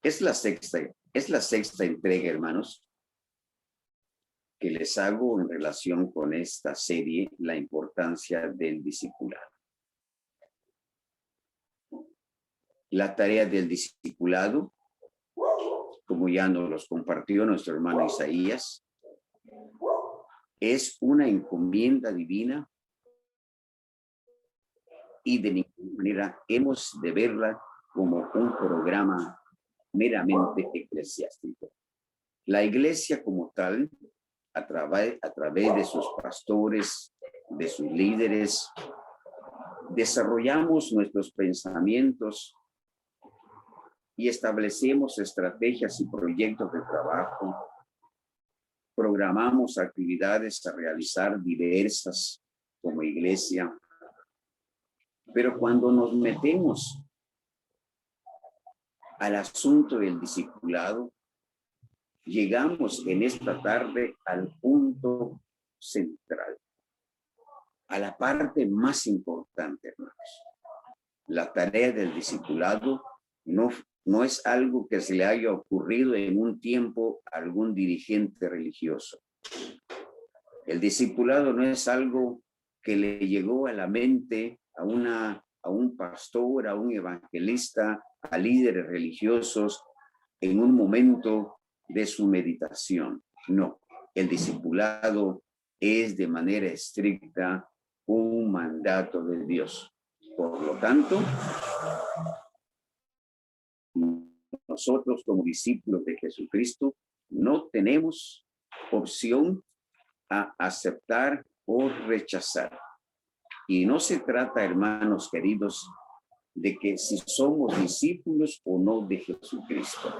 Es la sexta entrega, hermanos, que les hago en relación con esta serie, la importancia del discipulado. La tarea del discipulado, como ya nos los compartió nuestro hermano Isaías, es una encomienda divina y de ninguna manera hemos de verla como un programa meramente eclesiástico. La iglesia como tal, a través de sus pastores, de sus líderes, desarrollamos nuestros pensamientos y establecemos estrategias y proyectos de trabajo. Programamos actividades a realizar diversas como iglesia. Pero cuando nos metemos al asunto del discipulado, llegamos en esta tarde al punto central, a la parte más importante, hermanos. La tarea del discipulado no es algo que se le haya ocurrido en un tiempo a algún dirigente religioso. El discipulado no es algo que le llegó a la mente a un pastor, a un evangelista, a líderes religiosos en un momento de su meditación. No, el discipulado es de manera estricta un mandato de Dios. Por lo tanto, nosotros como discípulos de Jesucristo no tenemos opción a aceptar o rechazar. Y no se trata, hermanos queridos, de que si somos discípulos o no de Jesucristo.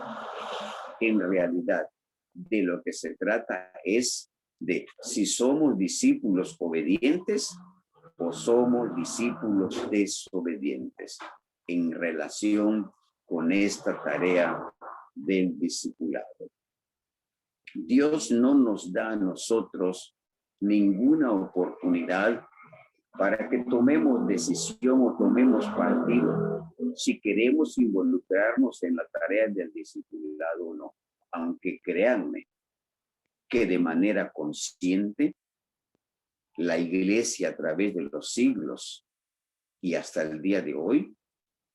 En realidad, de lo que se trata es de si somos discípulos obedientes o somos discípulos desobedientes en relación con esta tarea del discipulado. Dios no nos da a nosotros ninguna oportunidad para que tomemos decisión o tomemos partido si queremos involucrarnos en la tarea del discipulado o no. Aunque créanme que de manera consciente la iglesia a través de los siglos y hasta el día de hoy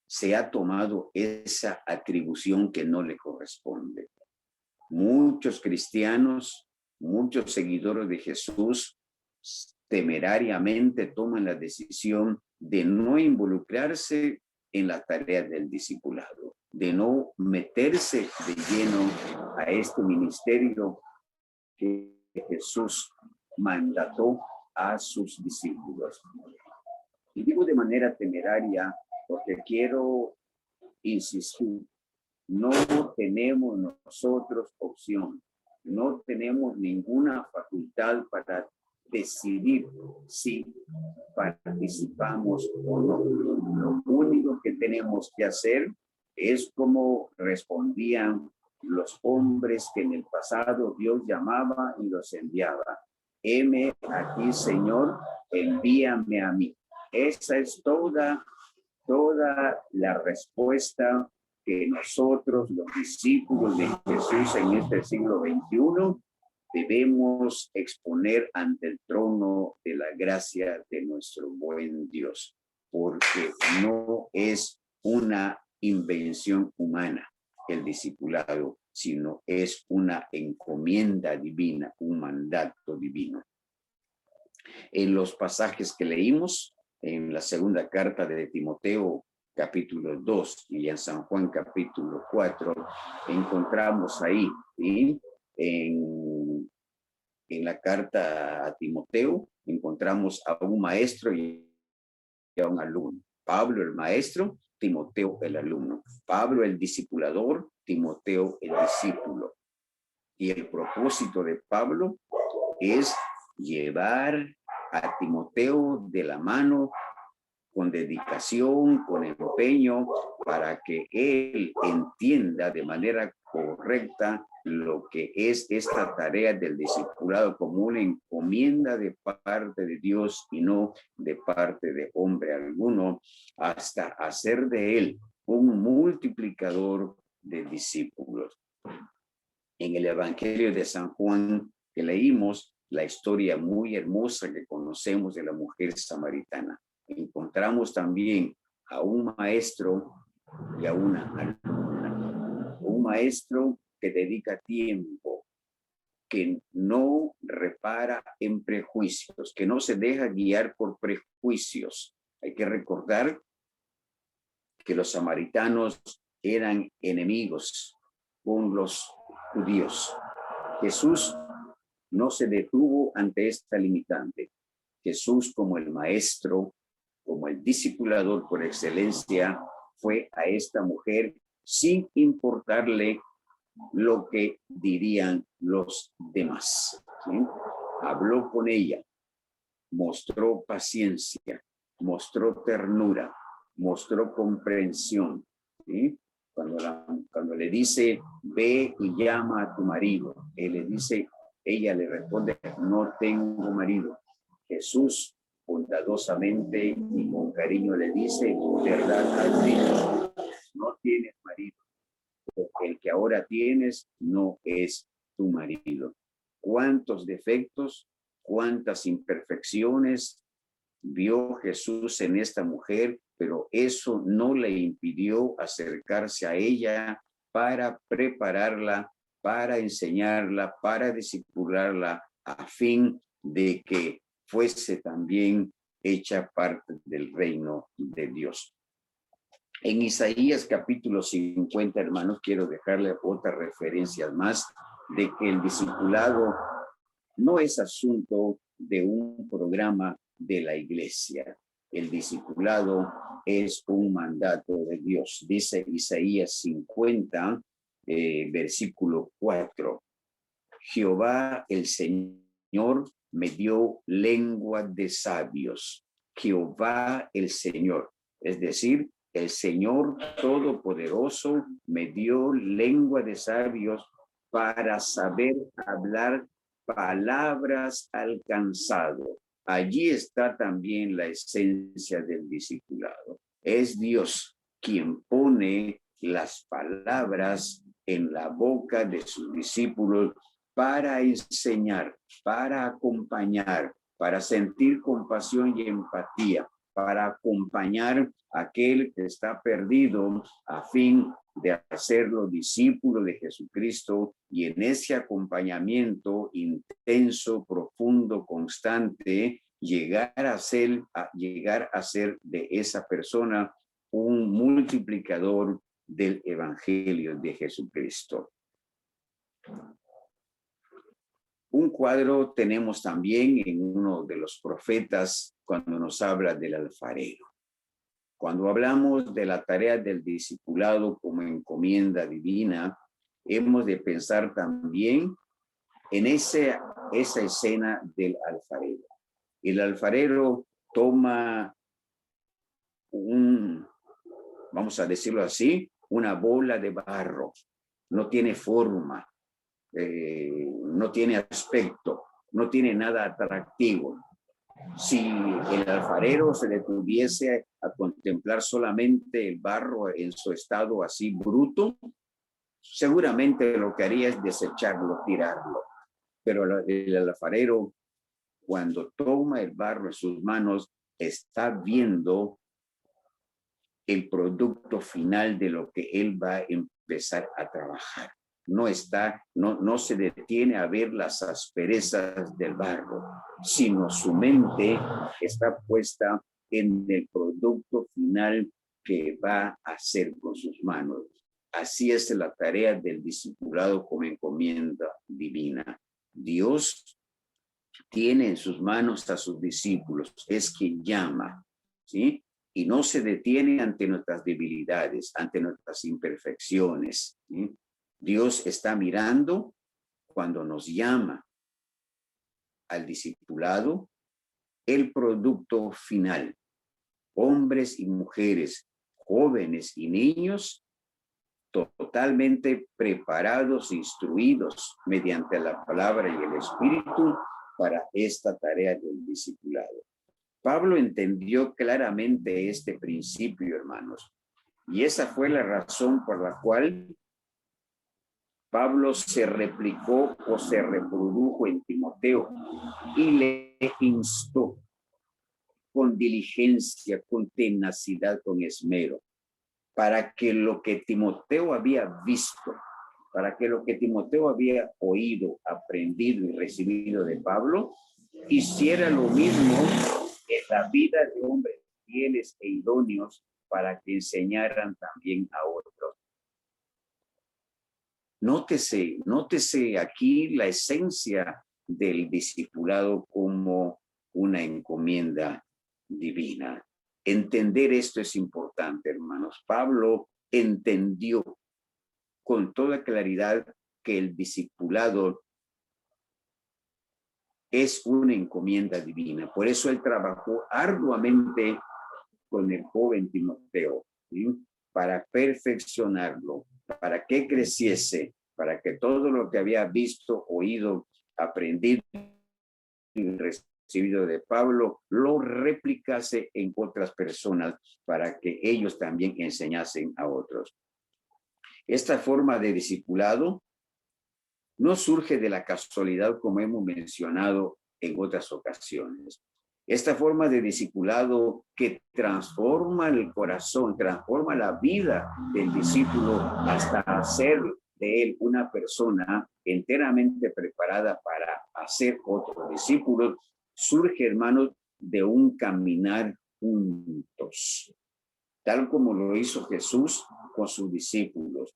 se ha tomado esa atribución que no le corresponde. Muchos cristianos, muchos seguidores de Jesús temerariamente toman la decisión de no involucrarse en la tarea del discipulado, de no meterse de lleno a este ministerio que Jesús mandató a sus discípulos. Y digo de manera temeraria porque quiero insistir, no tenemos nosotros opción, no tenemos ninguna facultad para decidir si participamos o no. Lo único que tenemos que hacer es como respondían los hombres que en el pasado Dios llamaba y los enviaba. Heme aquí, Señor, envíame a mí. Esa es toda la respuesta que nosotros, los discípulos de Jesús en este siglo XXI, debemos exponer ante el trono de la gracia de nuestro buen Dios, porque no es una invención humana el discipulado, sino es una encomienda divina, un mandato divino. En los pasajes que leímos, en la segunda carta de Timoteo, capítulo 2, y en San Juan, capítulo 4, encontramos ahí, ¿sí? En la carta a Timoteo, encontramos a un maestro y a un alumno. Pablo, el maestro, Timoteo, el alumno. Pablo, el discipulador, Timoteo, el discípulo. Y el propósito de Pablo es llevar a Timoteo de la mano con dedicación, con empeño, para que él entienda de manera correcta lo que es esta tarea del discipulado como una encomienda de parte de Dios y no de parte de hombre alguno, hasta hacer de él un multiplicador de discípulos. En el Evangelio de San Juan que leímos, la historia muy hermosa que conocemos de la mujer samaritana. Encontramos también a un maestro y a una alumna. Un maestro que dedica tiempo, que no repara en prejuicios, que no se deja guiar por prejuicios. Hay que recordar que los samaritanos eran enemigos con los judíos. Jesús no se detuvo ante esta limitante. Jesús, como el maestro, como el discipulador por excelencia, fue a esta mujer sin importarle lo que dirían los demás. ¿Sí? Habló con ella, mostró paciencia, mostró ternura, mostró comprensión. ¿Sí? Cuando le dice, ve y llama a tu marido, ella le responde, no tengo marido. Jesús bondadosamente y con cariño le dice, verdad has dicho, no tienes marido, porque el que ahora tienes no es tu marido. ¿Cuántos defectos, cuántas imperfecciones vio Jesús en esta mujer? Pero eso no le impidió acercarse a ella para prepararla, para enseñarla, para discipularla, a fin de que fuese también hecha parte del reino de Dios. En Isaías capítulo 50, hermanos, quiero dejarle otras referencias más de que el discipulado no es asunto de un programa de la iglesia. El discipulado es un mandato de Dios. Dice Isaías 50, versículo 4. Jehová el Señor me dio lengua de sabios. Jehová el Señor, es decir, el Señor Todopoderoso me dio lengua de sabios para saber hablar palabras al cansado. Allí está también la esencia del discipulado. Es Dios quien pone las palabras en la boca de sus discípulos para enseñar, para acompañar, para sentir compasión y empatía, para acompañar a aquel que está perdido a fin de hacerlo discípulo de Jesucristo, y en ese acompañamiento intenso, profundo, constante, llegar a ser de esa persona un multiplicador del Evangelio de Jesucristo. Un cuadro tenemos también en uno de los profetas cuando nos habla del alfarero. Cuando hablamos de la tarea del discipulado como encomienda divina, hemos de pensar también en esa escena del alfarero. El alfarero toma vamos a decirlo así, una bola de barro. No tiene forma, no tiene aspecto, no tiene nada atractivo. Si el alfarero se detuviese a contemplar solamente el barro en su estado así bruto, seguramente lo que haría es desecharlo, tirarlo. Pero el alfarero, cuando toma el barro en sus manos, está viendo el producto final de lo que él va a empezar a trabajar. No se detiene a ver las asperezas del barro, sino su mente está puesta en el producto final que va a hacer con sus manos. Así es la tarea del discipulado como encomienda divina. Dios tiene en sus manos a sus discípulos, es quien llama, ¿sí? Y no se detiene ante nuestras debilidades, ante nuestras imperfecciones, ¿sí? Dios está mirando cuando nos llama al discipulado el producto final. Hombres y mujeres, jóvenes y niños, totalmente preparados, instruidos mediante la palabra y el Espíritu para esta tarea del discipulado. Pablo entendió claramente este principio, hermanos, y esa fue la razón por la cual Pablo se replicó o se reprodujo en Timoteo y le instó con diligencia, con tenacidad, con esmero, para que lo que Timoteo había visto, para que lo que Timoteo había oído, aprendido y recibido de Pablo, hiciera lo mismo en la vida de hombres fieles e idóneos para que enseñaran también a otros. Nótese aquí la esencia del discipulado como una encomienda divina. Entender esto es importante, hermanos. Pablo entendió con toda claridad que el discipulado es una encomienda divina. Por eso él trabajó arduamente con el joven Timoteo, ¿sí? Para perfeccionarlo, para que creciese, para que todo lo que había visto, oído, aprendido y recibido de Pablo, lo replicase en otras personas para que ellos también enseñasen a otros. Esta forma de discipulado no surge de la casualidad como hemos mencionado en otras ocasiones. Esta forma de discipulado que transforma el corazón, transforma la vida del discípulo hasta hacer de él una persona enteramente preparada para hacer otros discípulos, surge, hermanos, de un caminar juntos, tal como lo hizo Jesús con sus discípulos.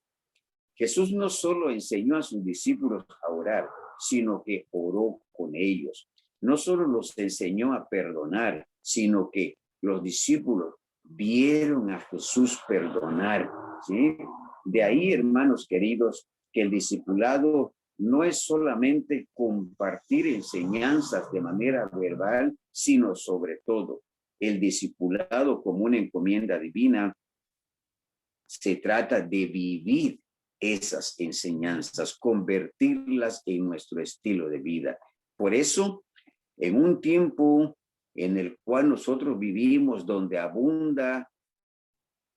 Jesús no solo enseñó a sus discípulos a orar, sino que oró con ellos. No solo los enseñó a perdonar, sino que los discípulos vieron a Jesús perdonar, ¿sí? De ahí, hermanos queridos, que el discipulado no es solamente compartir enseñanzas de manera verbal, sino sobre todo el discipulado como una encomienda divina. Se trata de vivir esas enseñanzas, convertirlas en nuestro estilo de vida. Por eso, en un tiempo en el cual nosotros vivimos, donde abunda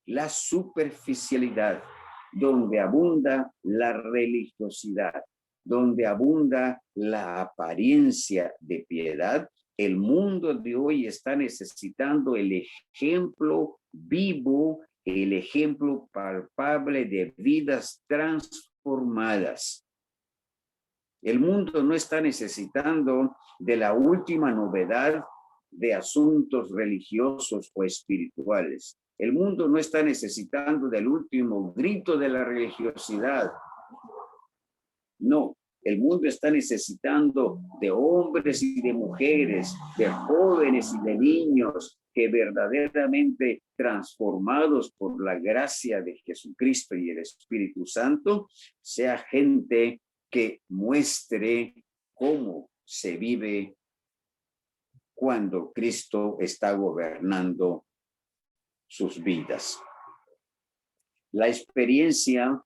la superficialidad, donde abunda la religiosidad, donde abunda la apariencia de piedad, el mundo de hoy está necesitando el ejemplo vivo, el ejemplo palpable de vidas transformadas. El mundo no está necesitando de la última novedad de asuntos religiosos o espirituales. El mundo no está necesitando del último grito de la religiosidad. No, el mundo está necesitando de hombres y de mujeres, de jóvenes y de niños que verdaderamente transformados por la gracia de Jesucristo y el Espíritu Santo, sea gente que muestre cómo se vive cuando Cristo está gobernando sus vidas. La experiencia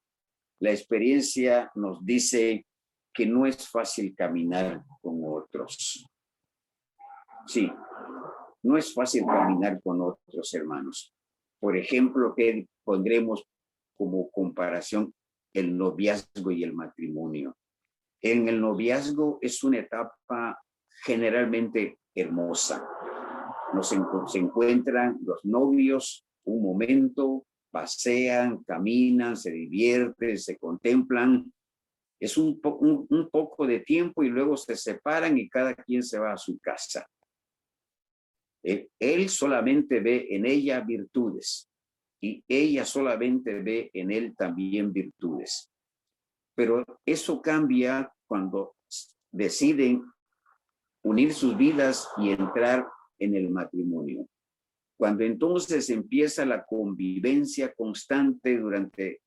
nos dice que no es fácil caminar con otros. Sí, no es fácil caminar con otros hermanos. Por ejemplo, que pondremos como comparación el noviazgo y el matrimonio. En el noviazgo es una etapa generalmente hermosa. Se encuentran los novios un momento, pasean, caminan, se divierten, se contemplan. Es un poco de tiempo y luego se separan y cada quien se va a su casa. Él solamente ve en ella virtudes y ella solamente ve en él también virtudes. Pero eso cambia cuando deciden unir sus vidas y entrar en el matrimonio. Cuando entonces empieza la convivencia constante durante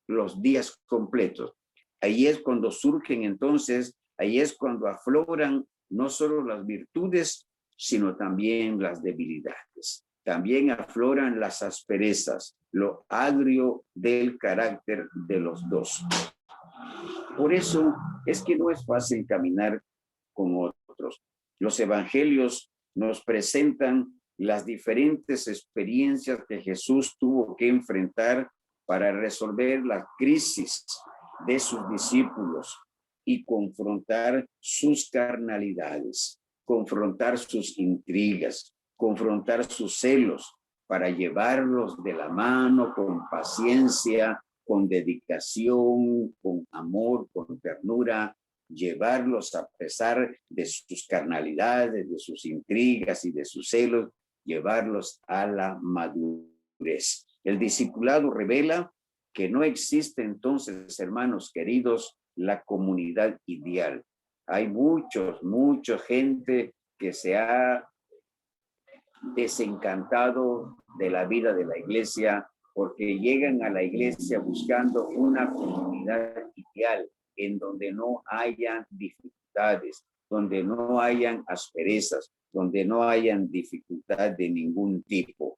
los días completos. Ahí es cuando surgen entonces, ahí es cuando afloran no solo las virtudes, sino también las debilidades. También afloran las asperezas, lo agrio del carácter de los dos. Por eso es que no es fácil caminar con otros. Los evangelios nos presentan las diferentes experiencias que Jesús tuvo que enfrentar para resolver la crisis de sus discípulos y confrontar sus carnalidades, confrontar sus intrigas, confrontar sus celos, para llevarlos de la mano con paciencia, con dedicación, con amor, con ternura, llevarlos a pesar de sus carnalidades, de sus intrigas y de sus celos, llevarlos a la madurez. El discipulado revela que no existe entonces, hermanos queridos, la comunidad ideal. Hay mucha gente que se ha desencantado de la vida de la iglesia porque llegan a la iglesia buscando una comunidad ideal en donde no hayan dificultades, donde no hayan asperezas, donde no hayan dificultad de ningún tipo.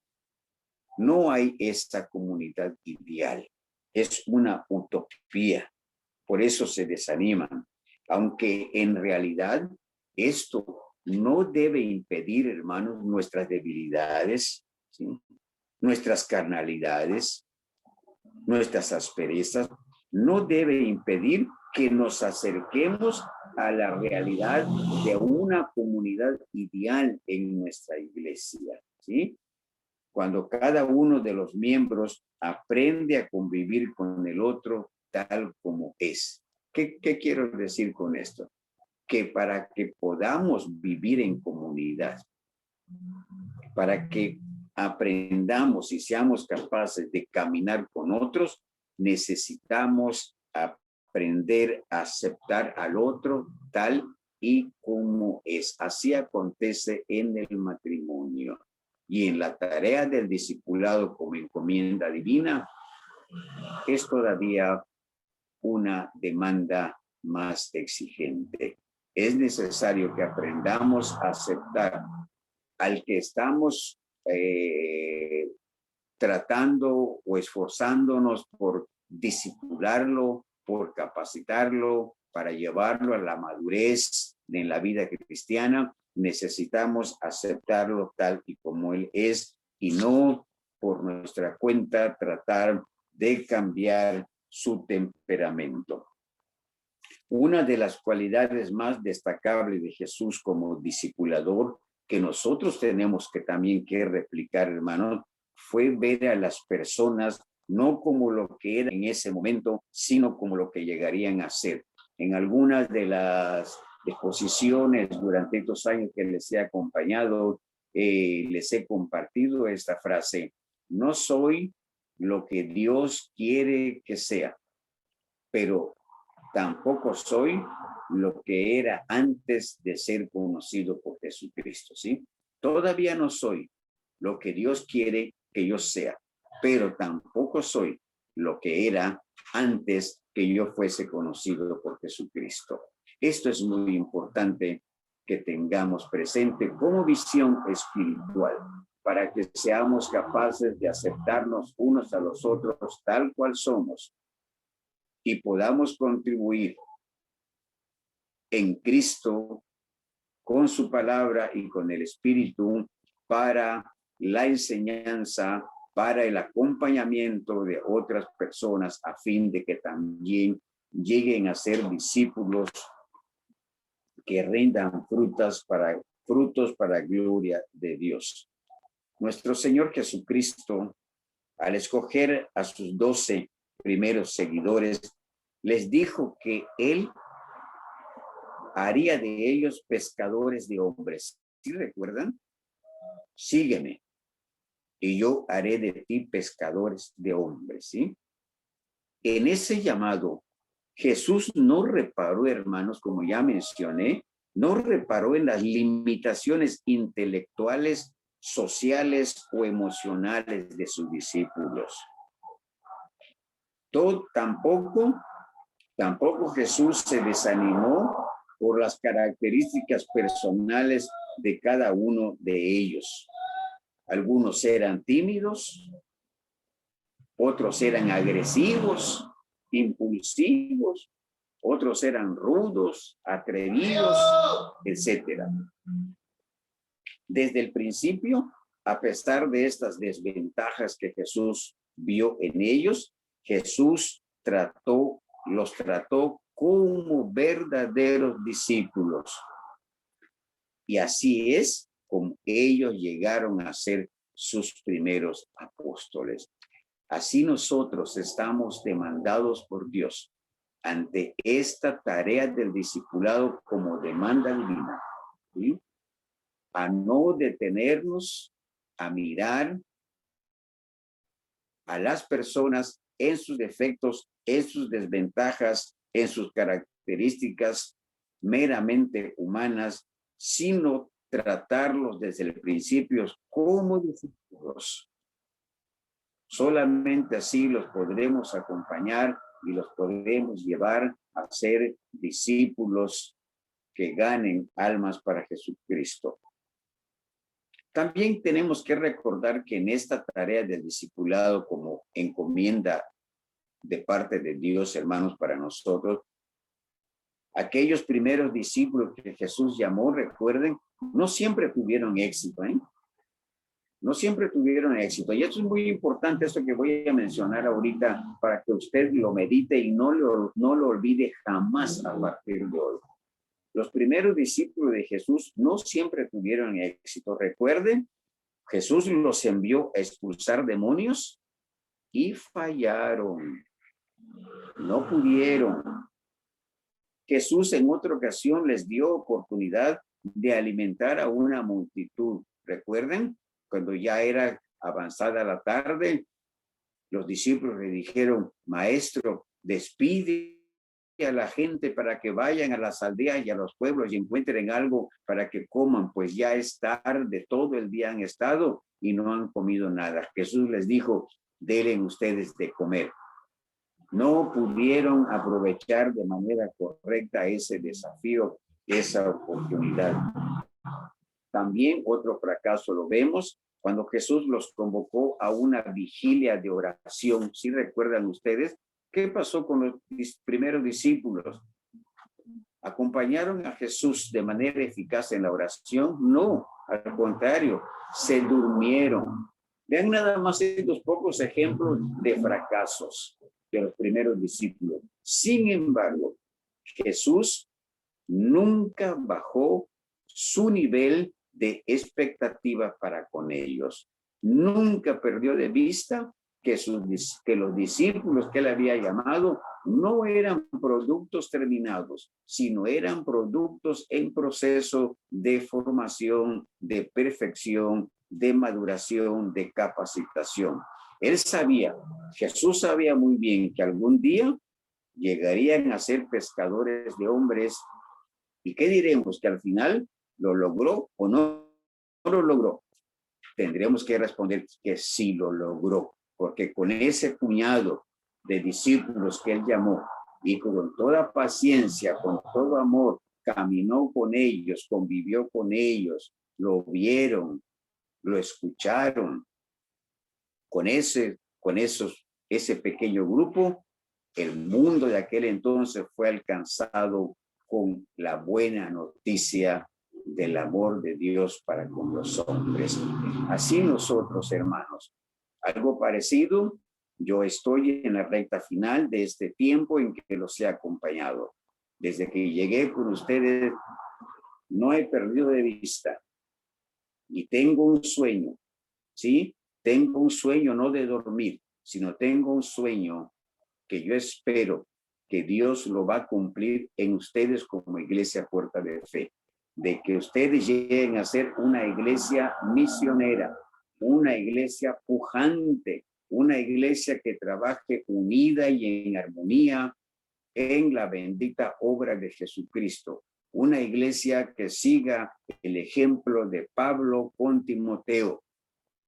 No hay esta comunidad ideal. Es una utopía. Por eso se desaniman. Aunque en realidad esto no debe impedir, hermanos, nuestras debilidades, ¿sí? Nuestras carnalidades, nuestras asperezas, no debe impedir que nos acerquemos a la realidad de una comunidad ideal en nuestra iglesia, ¿sí? Cuando cada uno de los miembros aprende a convivir con el otro tal como es. ¿Qué quiero decir con esto? Que para que podamos vivir en comunidad, para que aprendamos y seamos capaces de caminar con otros, necesitamos aprender a aceptar al otro tal y como es. Así acontece en el matrimonio. Y en la tarea del discipulado como encomienda divina, es todavía una demanda más exigente. Es necesario que aprendamos a aceptar al que estamos tratando o esforzándonos por discipularlo, por capacitarlo, para llevarlo a la madurez en la vida cristiana. Necesitamos aceptarlo tal y como él es y no por nuestra cuenta tratar de cambiar su temperamento. Una de las cualidades más destacables de Jesús como discipulador que nosotros tenemos que también que replicar, hermanos, fue ver a las personas no como lo que eran en ese momento, sino como lo que llegarían a ser. En algunas de las exposiciones durante estos años que les he acompañado, les he compartido esta frase: no soy lo que Dios quiere que sea, pero tampoco soy lo que era antes de ser conocido por Jesucristo, ¿sí? Todavía no soy lo que Dios quiere que yo sea, pero tampoco soy lo que era antes que yo fuese conocido por Jesucristo. Esto es muy importante que tengamos presente como visión espiritual para que seamos capaces de aceptarnos unos a los otros tal cual somos y podamos contribuir en Cristo con su palabra y con el Espíritu para la enseñanza, para el acompañamiento de otras personas a fin de que también lleguen a ser discípulos que rindan frutos para gloria de Dios. Nuestro Señor Jesucristo, al escoger a sus 12 primeros seguidores, les dijo que Él haría de ellos pescadores de hombres. ¿Sí recuerdan? Sígueme y yo haré de ti pescadores de hombres, ¿sí? En ese llamado, Jesús no reparó, hermanos, como ya mencioné, no reparó en las limitaciones intelectuales, sociales o emocionales de sus discípulos. Tampoco Jesús se desanimó por las características personales de cada uno de ellos. Algunos eran tímidos, otros eran agresivos, impulsivos, otros eran rudos, atrevidos, etc. Desde el principio, a pesar de estas desventajas que Jesús vio en ellos, Jesús trató los trató como verdaderos discípulos. Y así es como ellos llegaron a ser sus primeros apóstoles. Así nosotros estamos demandados por Dios ante esta tarea del discipulado como demanda divina, ¿sí? A no detenernos a mirar a las personas en sus defectos, en sus desventajas, en sus características meramente humanas, sino tratarlos desde el principio como discípulos. Solamente así los podremos acompañar y los podremos llevar a ser discípulos que ganen almas para Jesucristo. También tenemos que recordar que en esta tarea del discipulado como encomienda de parte de Dios, hermanos, para nosotros, aquellos primeros discípulos que Jesús llamó, recuerden, no siempre tuvieron éxito, ¿eh? No siempre tuvieron éxito. Y esto es muy importante, esto que voy a mencionar ahorita, para que usted lo medite y no lo olvide jamás a partir de hoy. Los primeros discípulos de Jesús no siempre tuvieron éxito. Recuerden, Jesús los envió a expulsar demonios y fallaron. No pudieron. Jesús en otra ocasión les dio oportunidad de alimentar a una multitud. Recuerden, cuando ya era avanzada la tarde, los discípulos le dijeron, Maestro, despide a la gente para que vayan a las aldeas y a los pueblos y encuentren algo para que coman, pues ya es tarde, todo el día han estado y no han comido nada. Jesús les dijo, denle ustedes de comer. No pudieron aprovechar de manera correcta ese desafío, esa oportunidad. También otro fracaso lo vemos cuando Jesús los convocó a una vigilia de oración. ¿Sí recuerdan ustedes? ¿Qué pasó con los primeros discípulos? ¿Acompañaron a Jesús de manera eficaz en la oración? No, al contrario, se durmieron. Vean nada más estos pocos ejemplos de fracasos de los primeros discípulos. Sin embargo, Jesús nunca bajó su nivel de expectativa para con ellos. Nunca perdió de vista que los discípulos que él había llamado no eran productos terminados, sino eran productos en proceso de formación, de perfección, de maduración, de capacitación. Él sabía, Jesús sabía muy bien que algún día llegarían a ser pescadores de hombres. ¿Y qué diremos? ¿Que al final lo logró o no lo logró? Tendremos que responder que sí lo logró, porque con ese puñado de discípulos que él llamó y con toda paciencia, con todo amor, caminó con ellos, convivió con ellos, lo vieron, lo escucharon. Con ese pequeño grupo, el mundo de aquel entonces fue alcanzado con la buena noticia del amor de Dios para con los hombres. Así nosotros, hermanos, algo parecido, yo estoy en la recta final de este tiempo en que los he acompañado. Desde que llegué con ustedes, no he perdido de vista y tengo un sueño, ¿sí? Tengo un sueño no de dormir, sino tengo un sueño que yo espero que Dios lo va a cumplir en ustedes como iglesia Puerta de Fe, de que ustedes lleguen a ser una iglesia misionera, una iglesia pujante, una iglesia que trabaje unida y en armonía en la bendita obra de Jesucristo, una iglesia que siga el ejemplo de Pablo con Timoteo,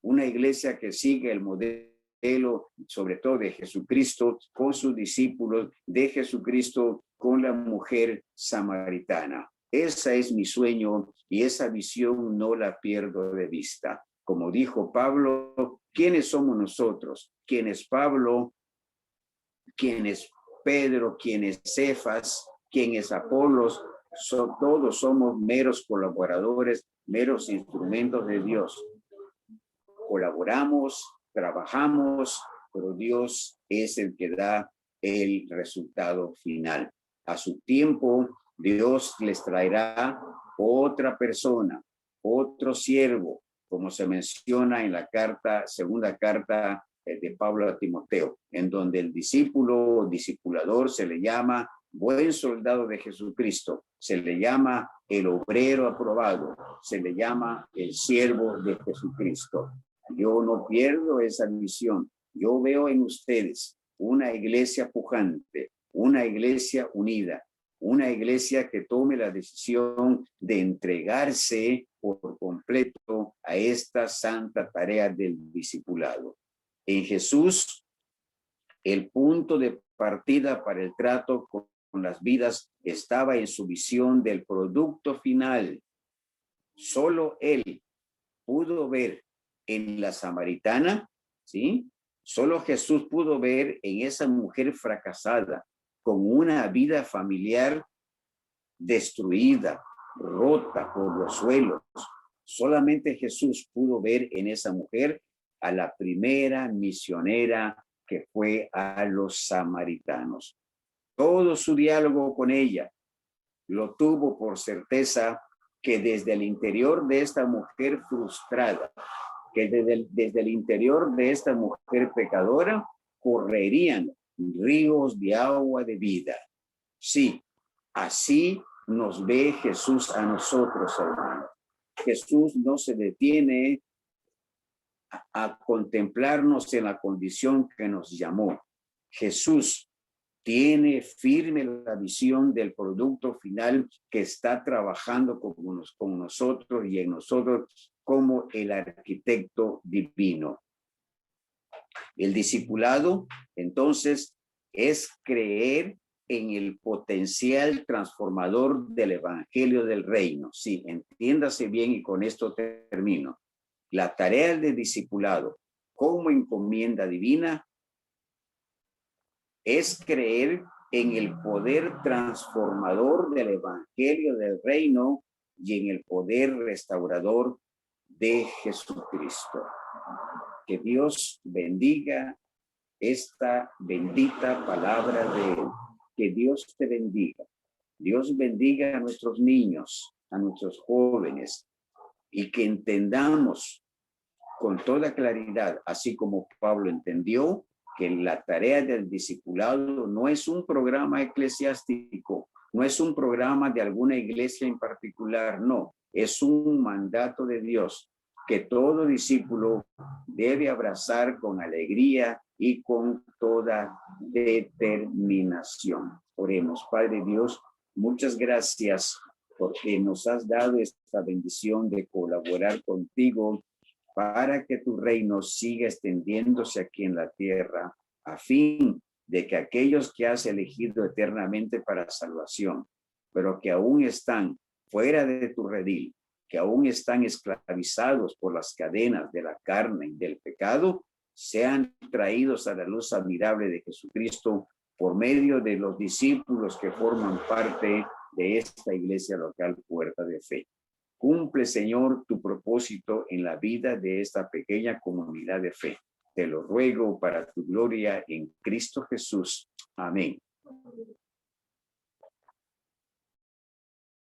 una iglesia que siga el modelo, sobre todo de Jesucristo con sus discípulos, de Jesucristo con la mujer samaritana. Ese es mi sueño y esa visión no la pierdo de vista. Como dijo Pablo, ¿quiénes somos nosotros? ¿Quién es Pablo? ¿Quién es Pedro? ¿Quién es Cefas? ¿Quién es Apolos? Todos somos meros colaboradores, meros instrumentos de Dios. Colaboramos, trabajamos, pero Dios es el que da el resultado final. A su tiempo, Dios les traerá otra persona, otro siervo, como se menciona en la segunda carta de Pablo a Timoteo, en donde el discípulo o discipulador se le llama buen soldado de Jesucristo, se le llama el obrero aprobado, se le llama el siervo de Jesucristo. Yo no pierdo esa misión. Yo veo en ustedes una iglesia pujante, una iglesia unida, una iglesia que tome la decisión de entregarse por completo a esta santa tarea del discipulado. En Jesús, el punto de partida para el trato con las vidas estaba en su visión del producto final. Solo él pudo ver en la samaritana, ¿sí? Solo Jesús pudo ver en esa mujer fracasada, con una vida familiar destruida, rota por los suelos. Solamente Jesús pudo ver en esa mujer a la primera misionera que fue a los samaritanos. Todo su diálogo con ella lo tuvo por certeza que desde el interior de esta mujer frustrada, que desde el interior de esta mujer pecadora, correrían ríos de agua de vida. Sí, así nos ve Jesús a nosotros, hermanos. Jesús no se detiene a contemplarnos en la condición que nos llamó. Jesús tiene firme la visión del producto final que está trabajando con nosotros y en nosotros como el arquitecto divino. El discipulado, entonces, es creer en el potencial transformador del evangelio del reino. Sí, entiéndase bien y con esto termino. La tarea del discipulado como encomienda divina es creer en el poder transformador del evangelio del reino y en el poder restaurador de Jesucristo. Que Dios bendiga esta bendita palabra de Él. Que Dios te bendiga. Dios bendiga a nuestros niños, a nuestros jóvenes, y que entendamos con toda claridad, así como Pablo entendió, que la tarea del discipulado no es un programa eclesiástico, no es un programa de alguna iglesia en particular, no, es un mandato de Dios que todo discípulo debe abrazar con alegría y con toda determinación. Oremos. Padre Dios, muchas gracias porque nos has dado esta bendición de colaborar contigo para que tu reino siga extendiéndose aquí en la tierra, a fin de que aquellos que has elegido eternamente para salvación, pero que aún están fuera de tu redil, que aún están esclavizados por las cadenas de la carne y del pecado, sean traídos a la luz admirable de Jesucristo por medio de los discípulos que forman parte de esta iglesia local Puerta de Fe. Cumple, Señor, tu propósito en la vida de esta pequeña comunidad de fe. Te lo ruego para tu gloria en Cristo Jesús. Amén.